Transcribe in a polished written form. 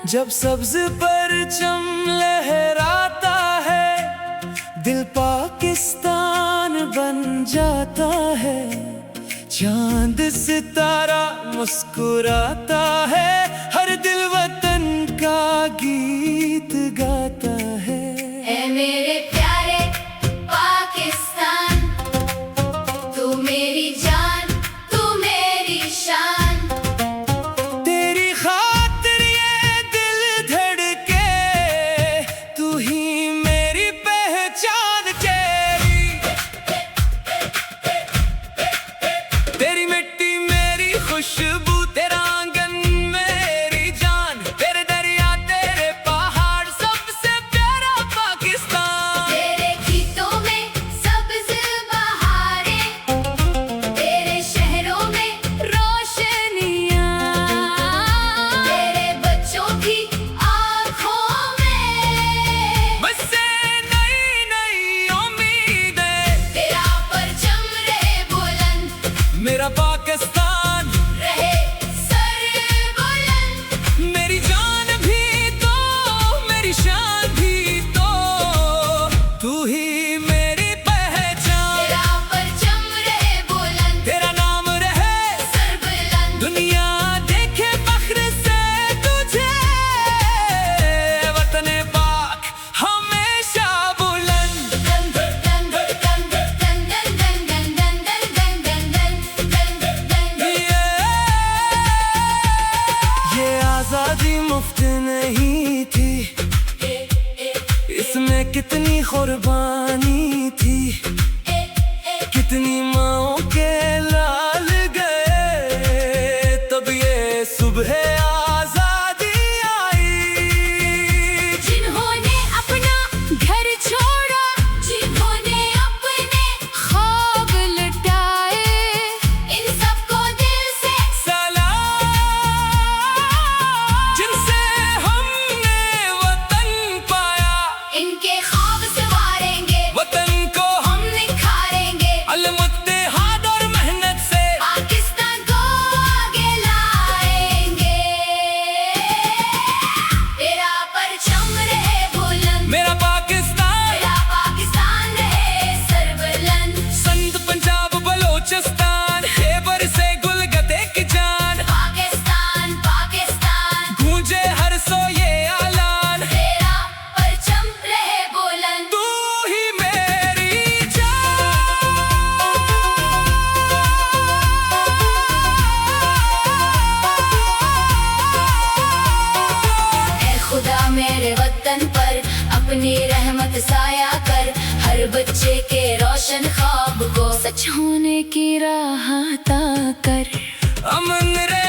जब सब्ज परचम लहराता है, दिल पाकिस्तान बन जाता है। चांद सितारा मुस्कुराता है, हर दिल वतन का गीत गाता है। ऐ मेरे प्यारे पाकिस्तान, तू मेरी जान, तू मेरी शान। तेरी खातिर ये दिल धड़के, तू ही मेरी पहचान। तेरी मिट्टी मेरी खुशबू, तेरा आंगन मेरी जान। तेरे दरिया तेरे पहाड़, सबसे प्यारा पाकिस्तान। तेरे गीतों में सब्ज बहारें, तेरे शहरों में रोशनियां, तेरे बच्चों की आँखों में बसे नई नई उम्मीदें। तेरा परचम रहे बुलंद, मेरा पाकिस्तान रहे सर बुलंद। मेरी जान भी तो, मेरी शान भी तो, तू ही मेरी पहचान। तेरा परचम रहे बुलंद, तेरा नाम रहे सर बुलंद। दुनिया देखे फख्र से तुझे, वतन पाक हमेशा बुलंद। ये आजादी मुफ्त नहीं थी, इसमें कितनी कुर्बानी थी। कितनी माँओं के लाल गए, तब ये सुबह आजादी आई। जिन्होंने अपना घर छोड़ा, जिन्होंने अपने ख्वाब लुटाए, इन सबको दिल से सलाम, जिनसे हमने वतन पाया। इनके ख्वाब संवारेंगे, वतन को हम निखारेंगे। अल-मुत्तेहाद और मेहनत से पाकिस्तान को आगे लाएंगे। तेरा परचम रहे बुलंद, मेरा पाकिस्तान। तेरा पाकिस्तान रहे सरबुलंद। संत पंजाब बलोचिस्तान, खैबर से गुलगते की जान। पाकिस्तान पाकिस्तान, गूंजे हर सो ये ऐलान, तेरा परचम रहे बुलंद। तू ही मेरी जान। ऐ खुदा मेरे वतन पर अपनी रहमत साया कर, हर बच्चे के रोशन ख्वाब को सच होने की राह अता कर। अमन रे